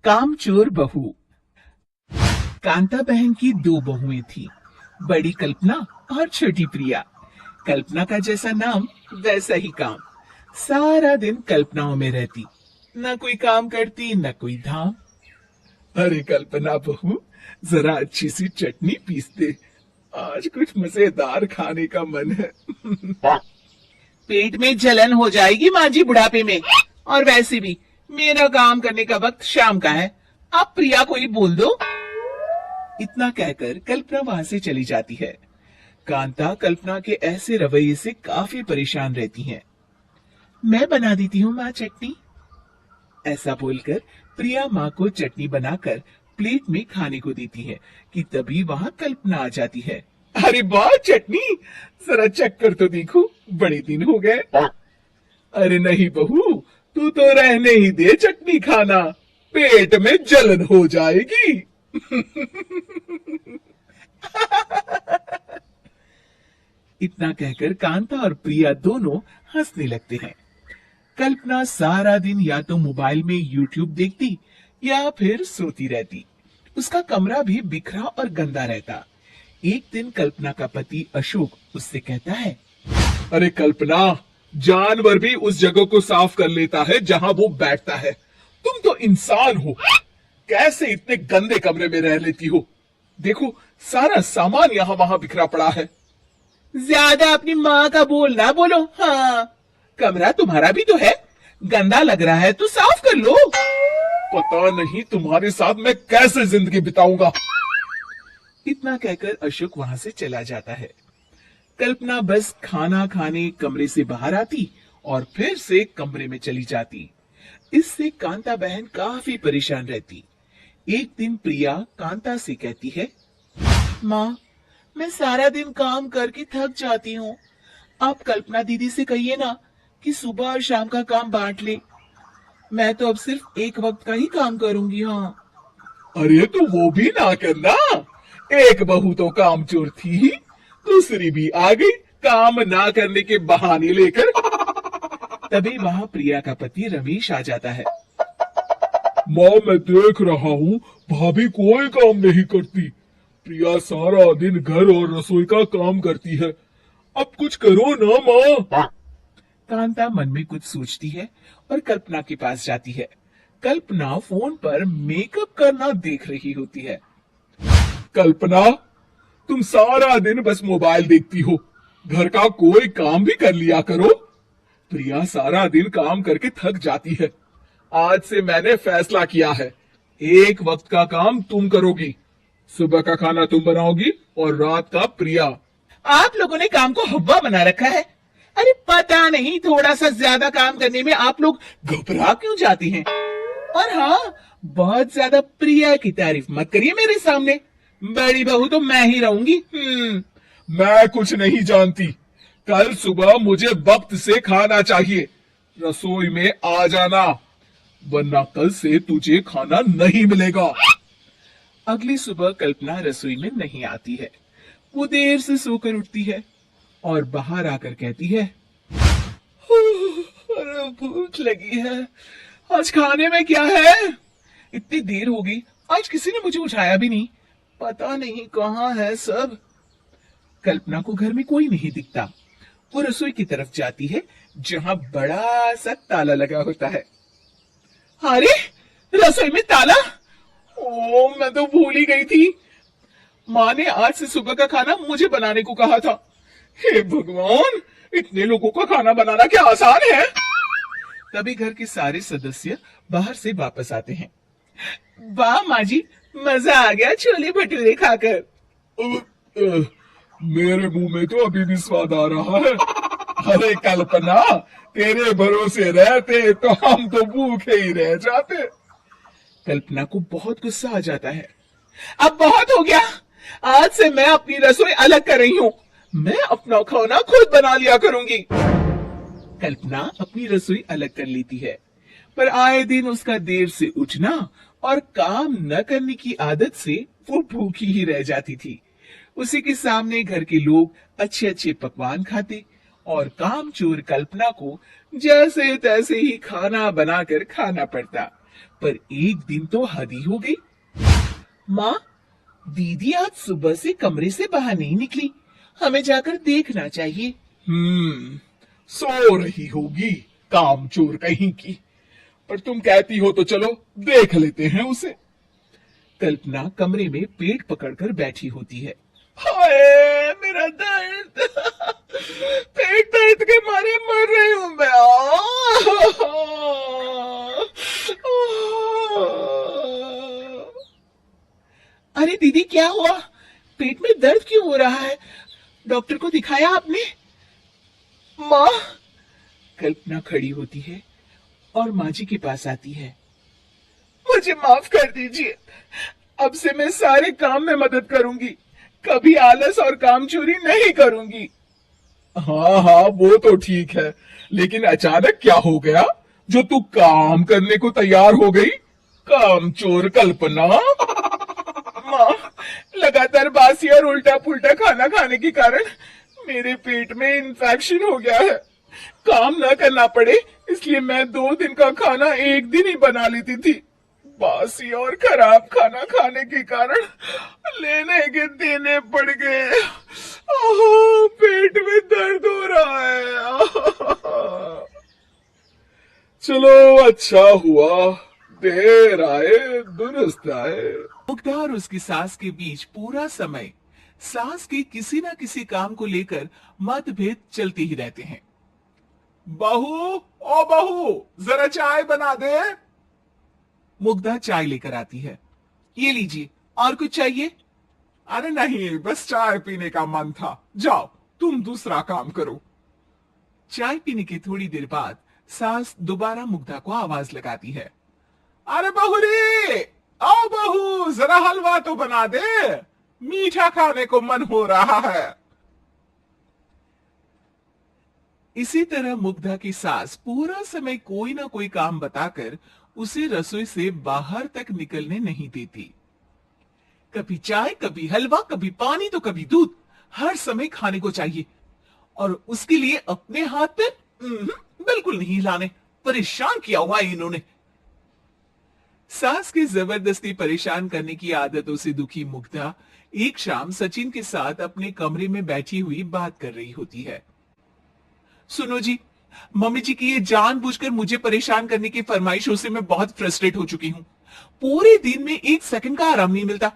कामचोर बहू। कांता बहन की दो बहुएं थी, बड़ी कल्पना और छोटी प्रिया। कल्पना का जैसा नाम वैसा ही काम। सारा दिन कल्पनाओं में रहती, न कोई काम करती न कोई धाम। अरे कल्पना बहू, जरा अच्छी सी चटनी पीस दे, आज कुछ मजेदार खाने का मन है। पेट में जलन हो जाएगी माँ जी बुढ़ापे में, और वैसे भी मेरा काम करने का वक्त शाम का है। आप प्रिया को ही बोल दो। इतना कहकर कल्पना वहां से चली जाती है। कांता कल्पना के ऐसे रवैये से काफी परेशान रहती हैं। मैं बना देती हूँ माँ चटनी, ऐसा बोलकर प्रिया माँ को चटनी बनाकर प्लेट में खाने को देती है कि तभी वहां कल्पना आ जाती है। अरे वाह चटनी, जरा चख कर तो देखो, बड़े दिन हो गए। अरे नहीं बहू, तू तो रहने ही दे चटनी खाना, पेट में जलन हो जाएगी। इतना कहकर कांता और प्रिया दोनों हंसने लगते हैं। कल्पना सारा दिन या तो मोबाइल में यूट्यूब देखती या फिर सोती रहती। उसका कमरा भी बिखरा और गंदा रहता। एक दिन कल्पना का पति अशोक उससे कहता है, अरे कल्पना, जानवर भी उस जगह को साफ कर लेता है जहां वो बैठता है, तुम तो इंसान हो, कैसे इतने गंदे कमरे में रह लेती हो? देखो सारा सामान यहाँ वहां बिखरा पड़ा है। ज्यादा अपनी माँ का बोल ना बोलो। हाँ, कमरा तुम्हारा भी तो है, गंदा लग रहा है तो साफ कर लो। पता नहीं तुम्हारे साथ मैं कैसे जिंदगी बिताऊंगा। इतना कहकर अशोक वहां से चला जाता है। कल्पना बस खाना खाने कमरे से बाहर आती और फिर से कमरे में चली जाती। इससे कांता बहन काफी परेशान रहती। एक दिन प्रिया कांता से कहती है, माँ, मैं सारा दिन काम करके थक जाती हूँ। आप कल्पना दीदी से कहिए ना कि सुबह और शाम का काम बांट ले। मैं तो अब सिर्फ एक वक्त का ही काम करूंगी। हाँ। अरे तो वो भी ना करना, एक बहू तो कामचोर थी ही, दूसरी भी आ गई काम ना करने के बहाने लेकर। तभी वहां प्रिया का पति रमेश आ जाता है। माँ, मैं देख रहा हूँ भाभी कोई काम नहीं करती, प्रिया सारा दिन घर और रसोई का काम करती है, अब कुछ करो ना माँ। कांता मन में कुछ सोचती है और कल्पना के पास जाती है। कल्पना फोन पर मेकअप करना देख रही होती है। कल्पना, तुम सारा दिन बस मोबाइल देखती हो, घर का कोई काम भी कर लिया करो। प्रिया सारा दिन काम करके थक जाती है, आज से मैंने फैसला किया है, एक वक्त का काम तुम करोगी, सुबह का खाना तुम बनाओगी और रात का प्रिया। आप लोगों ने काम को हव्वा बना रखा है। अरे पता नहीं थोड़ा सा ज्यादा काम करने में आप लोग घबरा क्यों जाती हैं? और हाँ, बहुत ज्यादा प्रिया की तारीफ मत करिए मेरे सामने, बड़ी बहू तो मैं ही रहूंगी। मैं कुछ नहीं जानती, कल सुबह मुझे वक्त से खाना चाहिए, रसोई में आ जाना, वरना कल से तुझे खाना नहीं मिलेगा। अगली सुबह कल्पना रसोई में नहीं आती है। वो देर से सोकर उठती है और बाहर आकर कहती है, अरे भूख लगी है, आज खाने में क्या है? इतनी देर हो गई, आज किसी ने मुझे उठाया भी नहीं, पता नहीं कहाँ है सब। कल्पना को घर में कोई नहीं दिखता। वो रसोई की तरफ जाती है जहां बड़ा सा ताला लगा होता है। अरे रसोई में ताला! ओ, मैं तो भूल ही गई थी। माँ ने आज से सुबह का खाना मुझे बनाने को कहा था। हे भगवान, इतने लोगों का खाना बनाना क्या आसान है? तभी घर के सारे सदस्य बाहर से वापस आते हैं। वाह माँ जी, मजा आ गया छोले भटूरे खाकर। मेरे मुंह में तो अभी भी स्वाद आ रहा है। अरे कल्पना, तेरे भरोसे रहते तो हम तो भूखे ही रह जाते। कल्पना को बहुत गुस्सा आ जाता है। अब बहुत हो गया, आज से मैं अपनी रसोई अलग कर रही हूँ, मैं अपना खाना खुद बना लिया करूंगी। कल्पना अपनी रसोई अलग कर लेती है, पर आए दिन उसका देर से उठना और काम न करने की आदत से वो भूखी ही रह जाती थी। उसी के सामने घर के लोग अच्छे अच्छे पकवान खाते और कामचोर कल्पना को जैसे तैसे ही खाना बनाकर खाना पड़ता। पर एक दिन तो हद ही हो गई। माँ, दीदी आज सुबह से कमरे से बाहर नहीं निकली, हमें जाकर देखना चाहिए। सो रही होगी, कामचोर कहीं की। पर तुम कहती हो तो चलो देख लेते हैं उसे। कल्पना कमरे में पेट पकड़कर बैठी होती है। हाय मेरा दर्द, पेट दर्द के मारे मर रही हूं मैं। अरे दीदी, क्या हुआ? पेट में दर्द क्यों हो रहा है? डॉक्टर को दिखाया आपने? माँ, कल्पना खड़ी होती है और माँ जी के पास आती है। मुझे माफ कर दीजिए, अब से मैं सारे काम में मदद करूंगी, कभी आलस और काम चोरी नहीं करूंगी। हाँ हाँ, वो तो ठीक है, लेकिन अचानक क्या हो गया जो तू काम करने को तैयार हो गई? कामचोर कल्पना। माँ, लगातार बासी और उल्टा पुल्टा खाना खाने के कारण मेरे पेट में इन्फेक्शन हो गया है। काम न करना पड़े इसलिए मैं 2 दिन का खाना एक दिन ही बना लेती थी। बासी और खराब खाना खाने के कारण लेने के देने पड़ गए। पेट में दर्द हो रहा है। चलो अच्छा हुआ, देर आए दुरुस्त आए। मुग्धा और उसकी सास के बीच पूरा समय सास के किसी न किसी काम को लेकर मतभेद चलते ही रहते हैं। बहू, ओ बहू, जरा चाय बना दे। मुग्धा चाय लेकर आती है। ये लीजिए, और कुछ चाहिए? अरे नहीं, बस चाय पीने का मन था। जाओ तुम दूसरा काम करो। चाय पीने की थोड़ी देर बाद सास दोबारा मुग्धा को आवाज लगाती है। अरे बहू रे, आओ बहू, जरा हलवा तो बना दे, मीठा खाने को मन हो रहा है। इसी तरह मुग्धा की सास पूरा समय कोई ना कोई काम बताकर उसे रसोई से बाहर तक निकलने नहीं देती। कभी चाय, कभी हलवा, कभी पानी तो कभी दूध, हर समय खाने को चाहिए और उसके लिए अपने हाथ पे बिल्कुल नहीं हिलाने। परेशान किया हुआ है इन्होंने। सास की जबरदस्ती परेशान करने की आदतों से दुखी मुग्धा एक शाम सचिन के साथ अपने कमरे में बैठी हुई बात कर रही होती है। सुनो जी, मम्मी जी की ये जानबूझकर मुझे परेशान करने की फरमाइशों से मैं बहुत फ्रस्ट्रेट हो चुकी हूँ। पूरे दिन में एक सेकंड का आराम नहीं मिलता।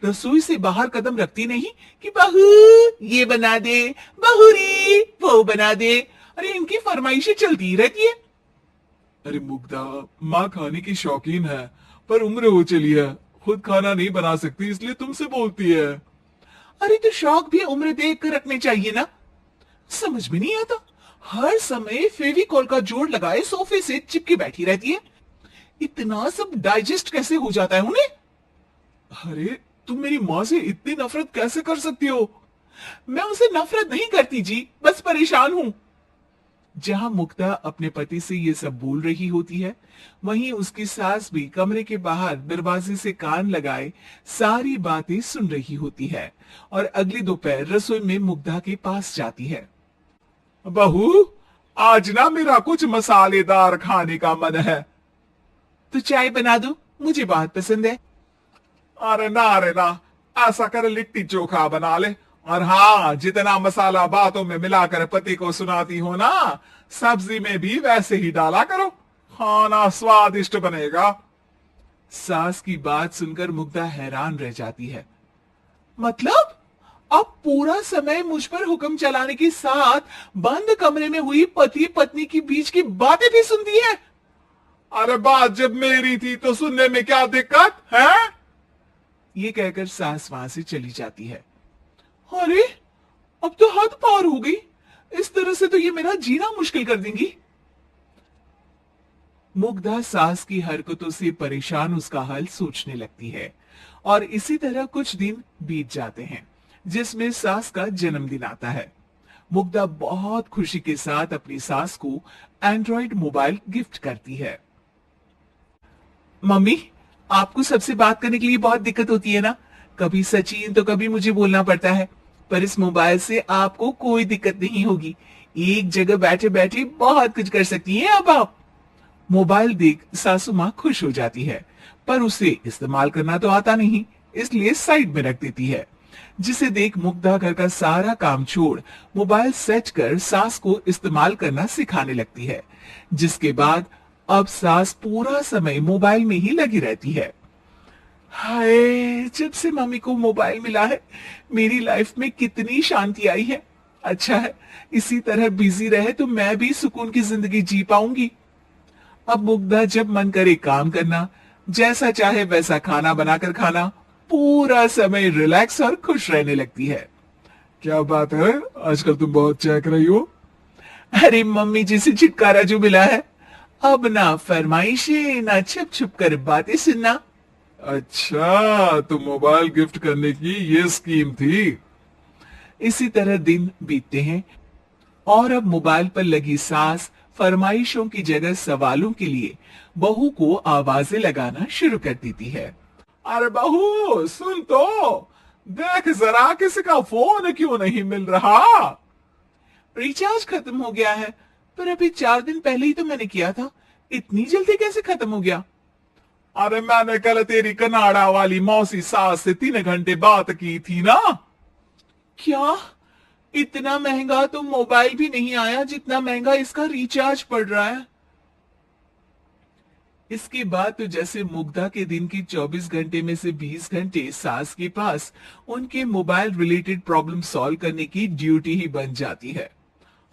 रसोई से बाहर कदम रखती नहीं कि बहू ये बना दे, बहू रे वो बना दे। अरे इनकी फरमाइशें चलती ही रहती है। अरे मुग्धा, माँ खाने की शौकीन है, पर उम्र हो चली है, खुद खाना नहीं बना सकती, इसलिए तुमसे बोलती है। अरे तो शौक भी उम्र देख कर रखने चाहिए ना। समझ में नहीं आता, हर समय फेविकॉल का जोड़ लगाए सोफे से चिपके बैठी रहती है। इतना सब डाइजेस्ट कैसे हो जाता है उन्हें? अरे तुम मेरी माँ से इतनी नफरत कैसे कर सकती हो? मैं उनसे नफरत नहीं करती जी, बस परेशान हूं। जहां मुग्धा अपने पति से ये सब बोल रही होती है, वहीं उसकी सास भी कमरे के बाहर दरवाजे से कान लगाए सारी बातें सुन रही होती है और अगली दोपहर रसोई में मुग्धा के पास जाती है। बहू, आज ना मेरा कुछ मसालेदार खाने का मन है। तो चाय बना दो, मुझे बहुत पसंद है। अरे ना, ऐसा कर लिट्टी चोखा बना ले। और हाँ, जितना मसाला बातों में मिलाकर पति को सुनाती हो ना, सब्जी में भी वैसे ही डाला करो, खाना स्वादिष्ट बनेगा। सास की बात सुनकर मुग्धा हैरान रह जाती है। मतलब अब पूरा समय मुझ पर हुक्म चलाने के साथ बंद कमरे में हुई पति पत्नी के बीच की बातें भी सुनती है? अरे बात जब मेरी थी तो सुनने में क्या दिक्कत है? ये कहकर सास वहां से चली जाती है। अरे अब तो हद पार हो गई, इस तरह से तो ये मेरा जीना मुश्किल कर देंगी। मुग्धा सास की हरकतों से परेशान उसका हाल सोचने लगती है और इसी तरह कुछ दिन बीत जाते हैं, जिसमें सास का जन्मदिन आता है। मुग्धा बहुत खुशी के साथ अपनी सास को एंड्रॉइड मोबाइल गिफ्ट करती है। मम्मी, आपको सबसे बात करने के लिए बहुत दिक्कत होती है ना? कभी सचिन तो कभी मुझे बोलना पड़ता है, पर इस मोबाइल से आपको कोई दिक्कत नहीं होगी। एक जगह बैठे बैठे बहुत कुछ कर सकती हैं अब आप। मोबाइल देख सासू माँ खुश हो जाती है, पर उसे इस्तेमाल करना तो आता नहीं, इसलिए साइड में रख देती है। जिसे देख मुग्धा घर का सारा काम छोड़ मोबाइल सेट कर सास को इस्तेमाल करना सिखाने लगती है, जिसके बाद अब सास पूरा समय मोबाइल में ही लगी रहती है। हाय, जब से मम्मी को मोबाइल मिला है मेरी लाइफ में कितनी शांति आई है। अच्छा है इसी तरह बिजी रहे तो मैं भी सुकून की जिंदगी जी पाऊंगी। अब मुग्धा जब मन करे काम करना, जैसा चाहे वैसा खाना बनाकर खाना, पूरा समय रिलैक्स और खुश रहने लगती है। क्या बात है, आजकल तुम बहुत चहक रही हो। अरे मम्मी जैसे छुटकारा जो मिला है, अब ना फरमाइशें ना छुप छुप कर बातें सुनना। अच्छा, तो मोबाइल गिफ्ट करने की ये स्कीम थी। इसी तरह दिन बीतते हैं और अब मोबाइल पर लगी सास फरमाइशों की जगह सवालों के लिए बहू को आवाजें लगाना शुरू कर देती है। अरे बहू सुन तो, देख जरा किसी का फोन क्यों नहीं मिल रहा। रिचार्ज खत्म हो गया है, पर अभी 4 दिन पहले ही तो मैंने किया था, इतनी जल्दी कैसे खत्म हो गया। अरे मैंने कल तेरी कनाडा वाली मौसी सास से 3 घंटे बात की थी ना। क्या इतना महंगा तो मोबाइल भी नहीं आया जितना महंगा इसका रिचार्ज पड़ रहा है। इसके बाद तो जैसे मुग्धा के दिन की 24 घंटे में से 20 घंटे सास के पास उनके मोबाइल रिलेटेड प्रॉब्लम सॉल्व करने की ड्यूटी ही बन जाती है।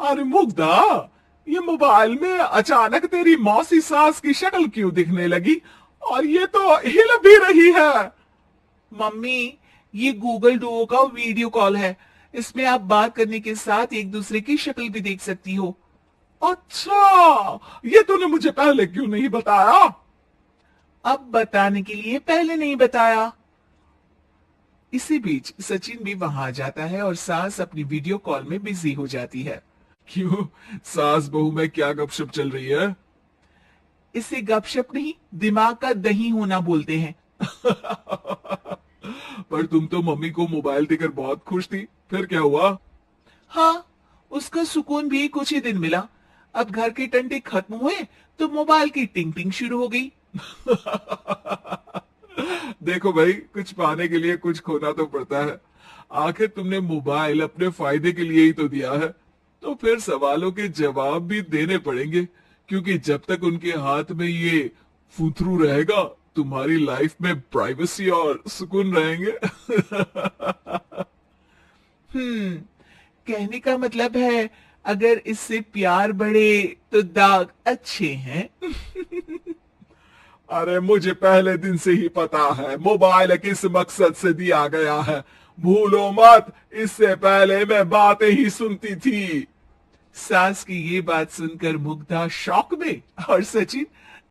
अरे मुग्धा, ये मोबाइल में अचानक तेरी मौसी सास की शक्ल क्यों दिखने लगी, और ये तो हिल भी रही है। मम्मी ये गूगल डुओ का वीडियो कॉल है, इसमें आप बात करने के साथ एक दूसरे की शक्ल भी देख सकती हो। अच्छा, ये तूने मुझे पहले क्यों नहीं बताया। अब बताने के लिए पहले नहीं बताया। इसी बीच सचिन भी वहां आ जाता है और सास अपनी वीडियो कॉल में बिजी हो जाती है। क्यों, सास बहू में क्या गपशप चल रही है। इसे गपशप नहीं, दिमाग का दही होना बोलते हैं। पर तुम तो मम्मी को मोबाइल देकर बहुत खुश थी, फिर क्या हुआ। हाँ, उसका सुकून भी कुछ ही दिन मिला। अब घर के टंटे खत्म हुए तो मोबाइल की टिंग टिंग शुरू हो गई। देखो भाई, कुछ पाने के लिए कुछ खोना तो पड़ता है। आखिर तुमने मोबाइल अपने फायदे के लिए ही तो दिया है, तो फिर सवालों के जवाब भी देने पड़ेंगे, क्योंकि जब तक उनके हाथ में ये फूथरू रहेगा तुम्हारी लाइफ में प्राइवेसी और सुकून रहेंगे। कहने का मतलब है अगर इससे प्यार बढ़े तो दाग अच्छे हैं। अरे मुझे पहले दिन से ही पता है मोबाइल किस मकसद से दिया गया है, भूलो मत, इससे पहले मैं बातें ही सुनती थी। सास की ये बात सुनकर मुग्धा शॉक में और सचिन